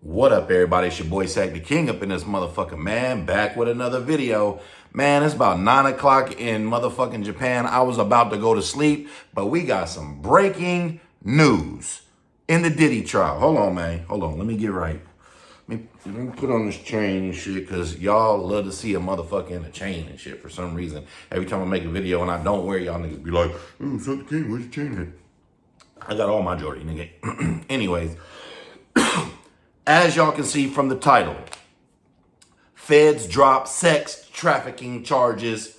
What up, everybody? It's your boy Sack the King up in this motherfucking man, back with another video. Man, it's about 9 o'clock in motherfucking Japan. I was about to go to sleep, but we got some breaking news in the Diddy trial. Hold on, man. Hold on. Let me get right. Let me put on this chain and shit, because y'all love to see a motherfucker in a chain and shit for some reason. Every time I make a video and I don't wear, y'all niggas be like, "Ooh, Sack the King, where's your chain at?" I got all my jewelry, nigga. Anyways. As y'all can see from the title, feds drop sex trafficking charges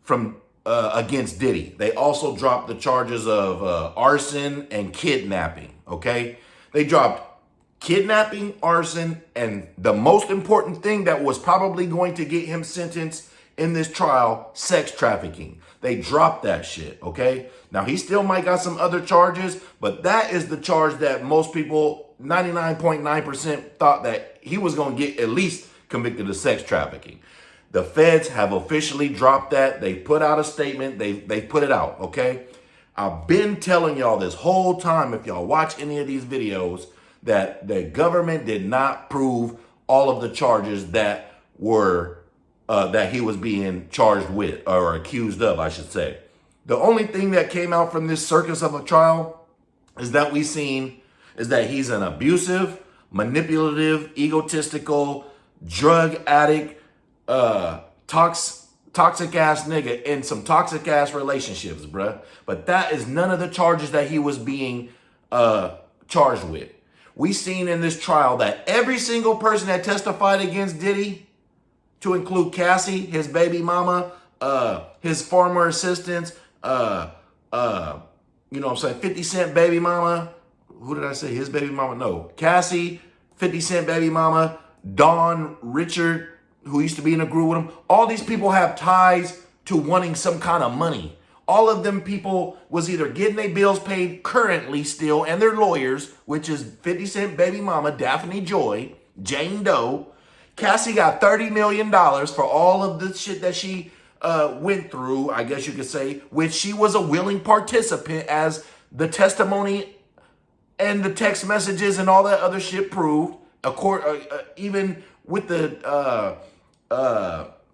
from against Diddy. They also dropped the charges of arson and kidnapping, okay? They dropped kidnapping, arson, and the most important thing that was probably going to get him sentenced in this trial, sex trafficking. They dropped that shit, okay? Now, he still might got some other charges, but that is the charge that most people, 99.9% thought that he was going to get at least convicted of sex trafficking. The feds have officially dropped that. They put out a statement. They put it out, okay? I've been telling y'all this whole time, if y'all watch any of these videos, that the government did not prove all of the charges that were that he was being charged with, or accused of, I should say. The only thing that came out from this circus of a trial is that we've seen is that he's an abusive, manipulative, egotistical, drug addict, toxic ass nigga in some toxic ass relationships, bruh. But that is none of the charges that he was being charged with. We seen in this trial that every single person that testified against Diddy, to include Cassie, his baby mama, his former assistants, you know what I'm saying, 50 Cent baby mama. Who did I say? His baby mama? No. Cassie, 50 Cent baby mama, Don Richard, who used to be in a group with him. All these people have ties to wanting some kind of money. All of them people was either getting their bills paid currently still, and their lawyers, which is 50 Cent baby mama, Daphne Joy, Jane Doe. Cassie got $30 million for all of the shit that she went through, I guess you could say, which she was a willing participant, as the testimony and the text messages and all that other shit proved. Even with the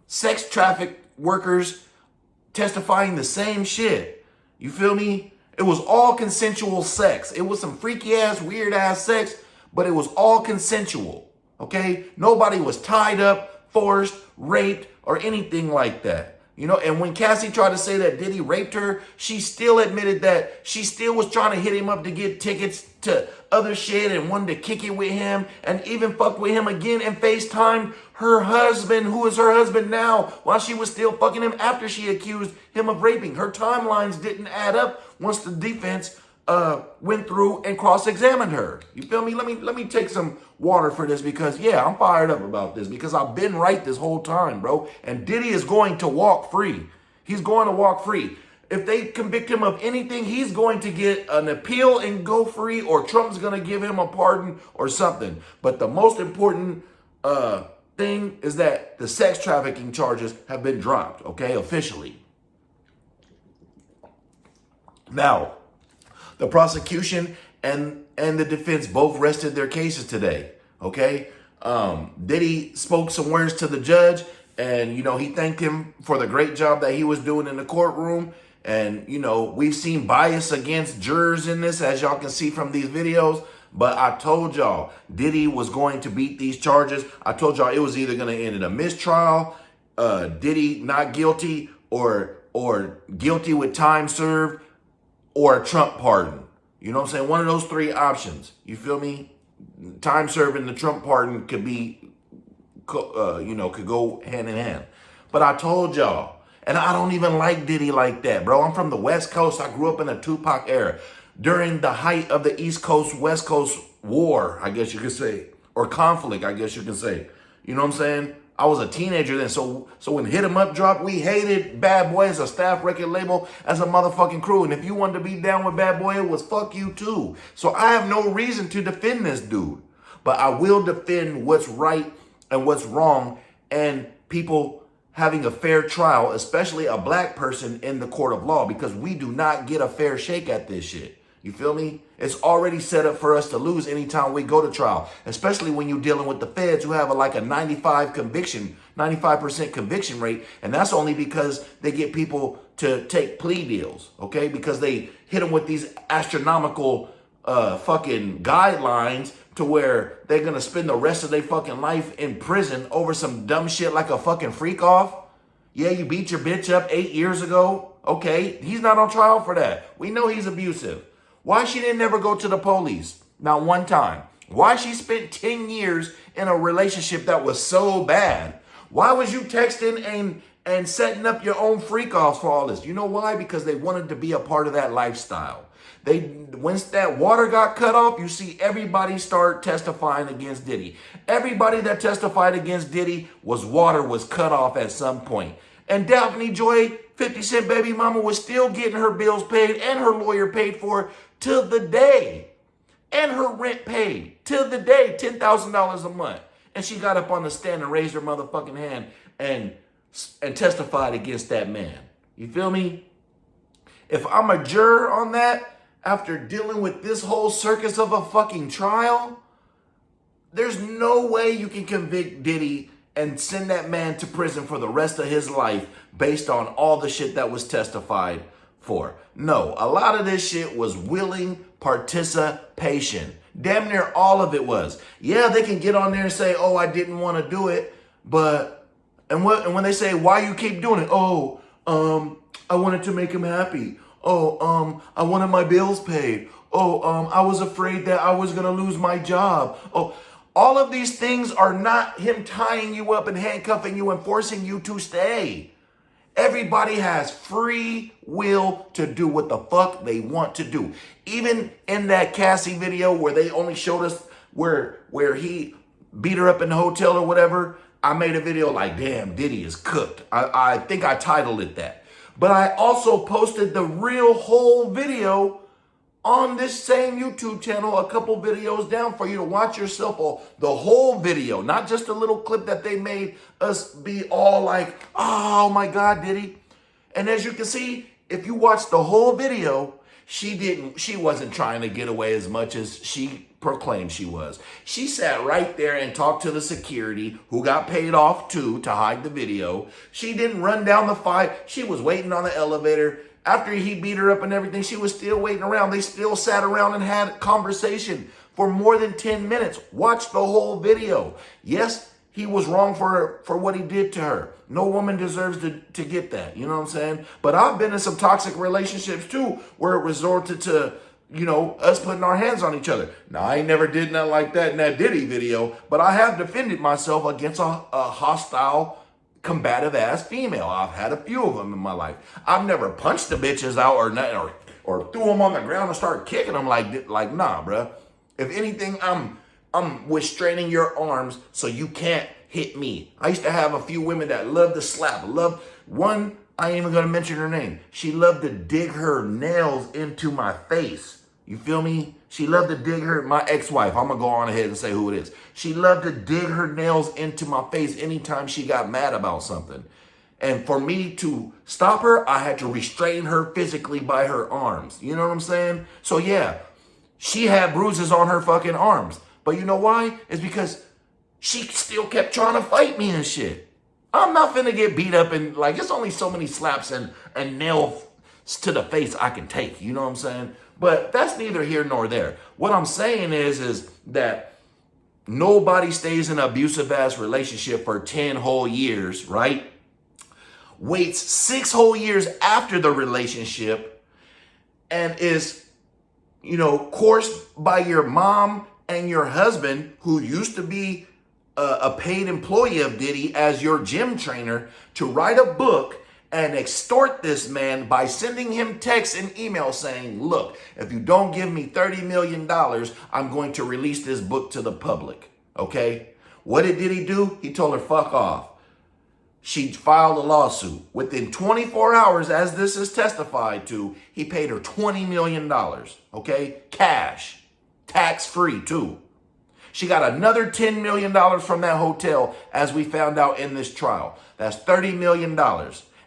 sex traffic workers testifying the same shit. You feel me? It was all consensual sex. It was some freaky ass, weird ass sex, but it was all consensual. Okay? Nobody was tied up, forced, raped, or anything like that. You know, and when Cassie tried to say that Diddy raped her, she still admitted that she still was trying to hit him up to get tickets to other shit and wanted to kick it with him and even fuck with him again and FaceTime her husband, who is her husband now, while she was still fucking him after she accused him of raping. Her timelines didn't add up once the defense went through and cross-examined her. You feel me? Let me take some water for this, because yeah, I'm fired up about this, because I've been right this whole time, bro. And Diddy is going to walk free. He's going to walk free. If they convict him of anything, he's going to get an appeal and go free, or Trump's going to give him a pardon or something. But the most important thing is that the sex trafficking charges have been dropped, okay, officially. Now, the prosecution and the defense both rested their cases today, okay? Diddy spoke some words to the judge, and, you know, he thanked him for the great job that he was doing in the courtroom. And, you know, we've seen bias against jurors in this, as y'all can see from these videos. But I told y'all, Diddy was going to beat these charges. I told y'all it was either going to end in a mistrial, Diddy not guilty, or guilty with time served, or a Trump pardon. You know what I'm saying? One of those three options. You feel me? Time served and the Trump pardon could be, could go hand in hand. But I told y'all, and I don't even like Diddy like that, bro. I'm from the West Coast. I grew up in the Tupac era. During the height of the East Coast, West Coast war, I guess you could say, or conflict, I guess you could say. You know what I'm saying? I was a teenager then, so when Hit 'Em Up dropped, we hated Bad Boy as a staff record label, as a motherfucking crew. And if you wanted to be down with Bad Boy, it was fuck you too. So I have no reason to defend this dude. But I will defend what's right and what's wrong, and people having a fair trial, especially a black person in the court of law, because we do not get a fair shake at this shit. You feel me? It's already set up for us to lose anytime we go to trial, especially when you're dealing with the feds who have like a 95% conviction rate. And that's only because they get people to take plea deals, okay? Because they hit them with these astronomical fucking guidelines to where they're going to spend the rest of their fucking life in prison over some dumb shit like a fucking freak off. Yeah, you beat your bitch up 8 years ago. Okay, he's not on trial for that. We know he's abusive. Why she didn't ever go to the police? Not one time. Why she spent 10 years in a relationship that was so bad? Why was you texting and setting up your own freak offs for all this? You know why? Because they wanted to be a part of that lifestyle. Once that water got cut off, you see everybody start testifying against Diddy. Everybody that testified against Diddy water was cut off at some point. And Daphne Joy, 50 Cent baby mama, was still getting her bills paid and her lawyer paid for till the day. And her rent paid till the day, $10,000 a month. And she got up on the stand and raised her motherfucking hand and testified against that man. You feel me? If I'm a juror on that, after dealing with this whole circus of a fucking trial, there's no way you can convict Diddy and send that man to prison for the rest of his life based on all the shit that was testified for. No, a lot of this shit was willing participation. Damn near all of it was. Yeah, they can get on there and say, oh, I didn't want to do it, but, and when they say, why you keep doing it? Oh, I wanted to make him happy. Oh, I wanted my bills paid. Oh, I was afraid that I was going to lose my job. Oh, all of these things are not him tying you up and handcuffing you and forcing you to stay. Everybody has free will to do what the fuck they want to do. Even in that Cassie video where they only showed us where he beat her up in the hotel or whatever, I made a video like, damn, Diddy is cooked. I think I titled it that. But I also posted the real whole video on this same YouTube channel, a couple videos down for you to watch yourself, the whole video, not just a little clip that they made us be all like, oh my God, Diddy. And as you can see, if you watch the whole video, she wasn't trying to get away as much as she proclaimed she was. She sat right there and talked to the security who got paid off too to hide the video. She didn't run down the fight. She was waiting on the elevator. After he beat her up and everything, she was still waiting around. They still sat around and had conversation for more than 10 minutes. Watch the whole video. Yes, he was wrong for what he did to her. No woman deserves to get that. You know what I'm saying? But I've been in some toxic relationships too, where it resorted to, us putting our hands on each other. Now, I ain't never did nothing like that in that Diddy video, but I have defended myself against a hostile, combative ass female. I've had a few of them in my life. I've never punched the bitches out or nothing, or threw them on the ground and started kicking them like nah, bruh. If anything, I'm restraining your arms so you can't hit me. I used to have a few women that loved to slap. One, I ain't even gonna mention her name. She loved to dig her nails into my face. You feel me? She loved to dig my ex-wife. I'm gonna go on ahead and say who it is. She loved to dig her nails into my face anytime she got mad about something. And for me to stop her, I had to restrain her physically by her arms. You know what I'm saying? So yeah, she had bruises on her fucking arms. But you know why? It's because she still kept trying to fight me and shit. I'm not finna get beat up and it's only so many slaps and nails to the face I can take. You know what I'm saying? But that's neither here nor there. What I'm saying is that nobody stays in an abusive ass relationship for 10 whole years, right? Waits 6 whole years after the relationship and is, coerced by your mom and your husband, who used to be a paid employee of Diddy as your gym trainer, to write a book and extort this man by sending him texts and emails saying, look, if you don't give me $30 million, I'm going to release this book to the public. Okay? What did Diddy do? He told her, fuck off. She filed a lawsuit. Within 24 hours, as this is testified to, he paid her $20 million. Okay? Cash. Tax-free too. She got another $10 million from that hotel, as we found out in this trial. That's $30 million.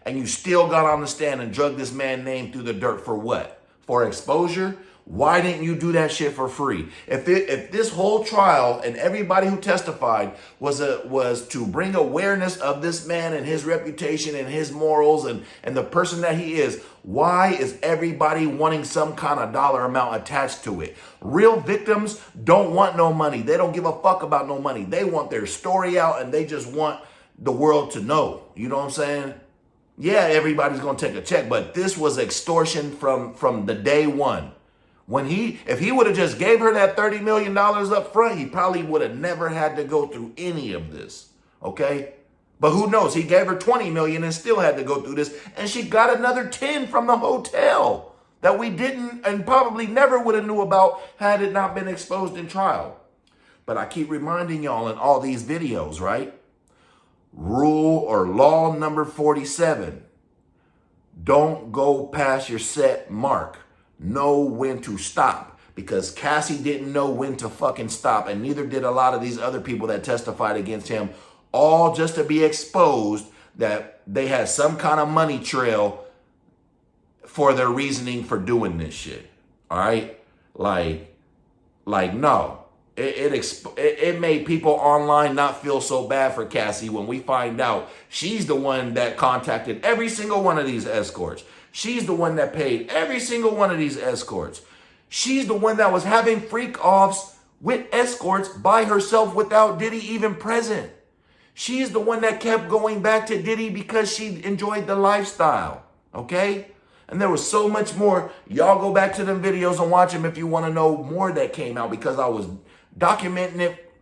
And you still got on the stand and drug this man's name through the dirt for what? For exposure? Why didn't you do that shit for free? If this whole trial and everybody who testified was to bring awareness of this man and his reputation and his morals and the person that he is, why is everybody wanting some kind of dollar amount attached to it? Real victims don't want no money. They don't give a fuck about no money. They want their story out and they just want the world to know. You know what I'm saying? Yeah, everybody's gonna take a check, but this was extortion from the day one. If he would have just gave her that $30 million up front, he probably would have never had to go through any of this. Okay? But who knows? He gave her 20 million and still had to go through this. And she got another 10 from the hotel that we didn't and probably never would have knew about had it not been exposed in trial. But I keep reminding y'all in all these videos, right? Rule or law number 47. Don't go past your set mark. Know when to stop, because Cassie didn't know when to fucking stop, and neither did a lot of these other people that testified against him, all just to be exposed that they had some kind of money trail for their reasoning for doing this shit. All right? Like no. It made people online not feel so bad for Cassie when we find out she's the one that contacted every single one of these escorts. She's the one that paid every single one of these escorts. She's the one that was having freak offs with escorts by herself without Diddy even present. She's the one that kept going back to Diddy because she enjoyed the lifestyle. Okay? And there was so much more. Y'all go back to them videos and watch them if you want to know more that came out, because I was documenting it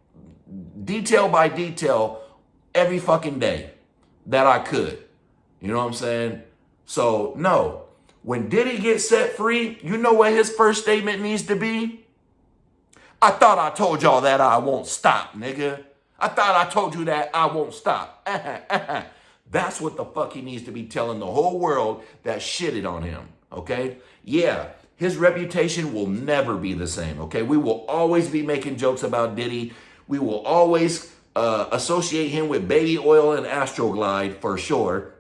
detail by detail every fucking day that I could. You know what I'm saying? So, no. When Diddy gets set free, you know what his first statement needs to be? I thought I told y'all that I won't stop, nigga. I thought I told you that I won't stop. That's what the fuck he needs to be telling the whole world that shitted on him, okay? Yeah, his reputation will never be the same, okay? We will always be making jokes about Diddy. We will always associate him with baby oil and Astroglide for sure.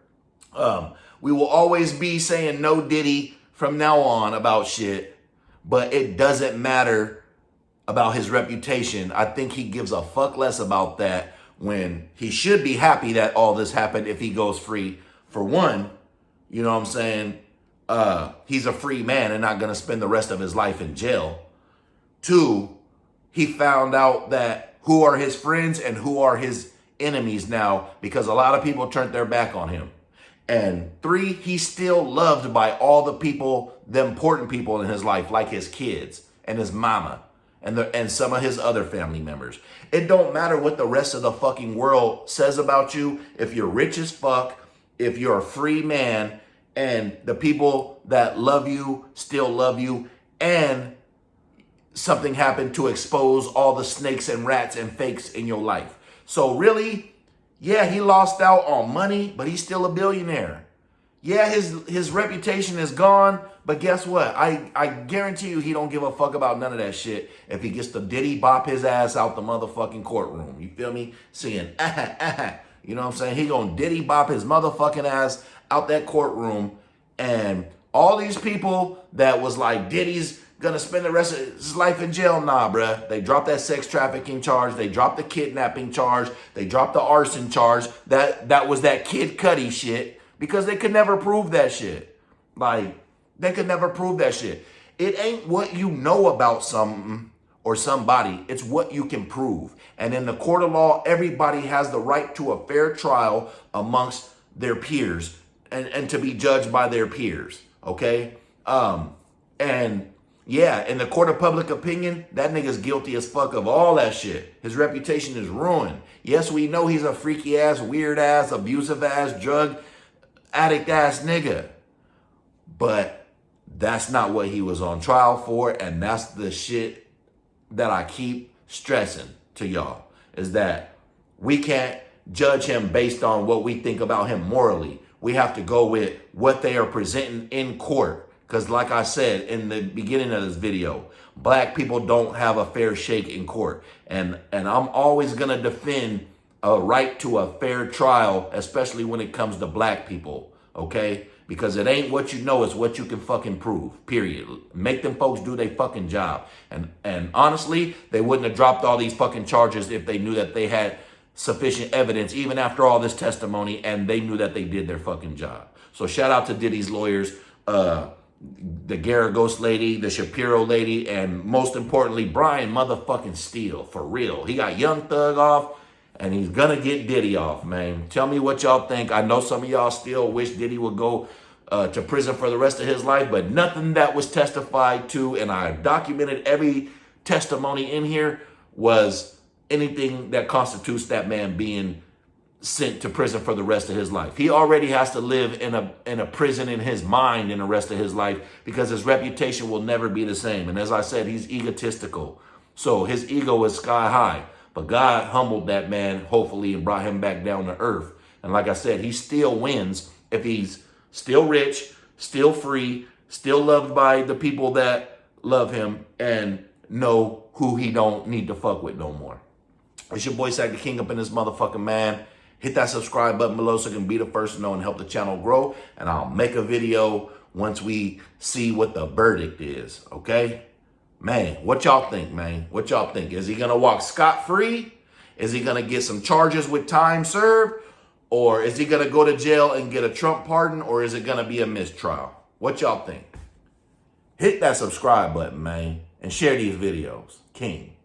We will always be saying no Diddy from now on about shit, but it doesn't matter about his reputation. I think he gives a fuck less about that, when he should be happy that all this happened if he goes free. For one, you know what I'm saying? He's a free man and not going to spend the rest of his life in jail. Two, he found out that who are his friends and who are his enemies now, because a lot of people turned their back on him. And three, he's still loved by all the people, the important people in his life, like his kids and his mama and some of his other family members. It don't matter what the rest of the fucking world says about you. If you're rich as fuck, if you're a free man, and the people that love you still love you, and something happened to expose all the snakes and rats and fakes in your life. So really, yeah, he lost out on money, but he's still a billionaire. Yeah, his reputation is gone, but guess what? I guarantee you he don't give a fuck about none of that shit if he gets to Diddy bop his ass out the motherfucking courtroom. You feel me? Saying, you know what I'm saying? He gonna Diddy bop his motherfucking ass out that courtroom, and all these people that was like, Diddy's gonna spend the rest of his life in jail. Nah, bruh. They dropped that sex trafficking charge. They dropped the kidnapping charge. They dropped the arson charge. That was that Kid Cudi shit, because they could never prove that shit. Like, they could never prove that shit. It ain't what you know about something or somebody. It's what you can prove. And in the court of law, everybody has the right to a fair trial amongst their peers and to be judged by their peers. Okay? And yeah, in the court of public opinion, that nigga's guilty as fuck of all that shit. His reputation is ruined. Yes, we know he's a freaky ass, weird ass, abusive ass, drug addict ass nigga. But that's not what he was on trial for, and that's the shit that I keep stressing to y'all, is that we can't judge him based on what we think about him morally. We have to go with what they are presenting in court. Because like I said in the beginning of this video, black people don't have a fair shake in court. And I'm always going to defend a right to a fair trial, especially when it comes to black people. okay? Because it ain't what you know, it's what you can fucking prove, period. Make them folks do their fucking job. And honestly, they wouldn't have dropped all these fucking charges if they knew that they had sufficient evidence, even after all this testimony, and they knew that they did their fucking job. So shout out to Diddy's lawyers, the Garagos lady, the Shapiro lady, and most importantly, Brian motherfucking Steele, for real. He got Young Thug off, and he's gonna get Diddy off, man. Tell me what y'all think. I know some of y'all still wish Diddy would go to prison for the rest of his life, but nothing that was testified to, and I documented every testimony in here, was anything that constitutes that man being sent to prison for the rest of his life. He already has to live in a prison in his mind in the rest of his life, because his reputation will never be the same. And as I said, he's egotistical. So his ego is sky high. But God humbled that man, hopefully, and brought him back down to earth. And like I said, he still wins if he's still rich, still free, still loved by the people that love him, and know who he don't need to fuck with no more. It's your boy Sack the King up in this motherfucking man. Hit that subscribe button below so you can be the first to know and help the channel grow. And I'll make a video once we see what the verdict is, okay? Man, what y'all think, man? What y'all think? Is he going to walk scot-free? Is he going to get some charges with time served? Or is he going to go to jail and get a Trump pardon? Or is it going to be a mistrial? What y'all think? Hit that subscribe button, man. And share these videos. King.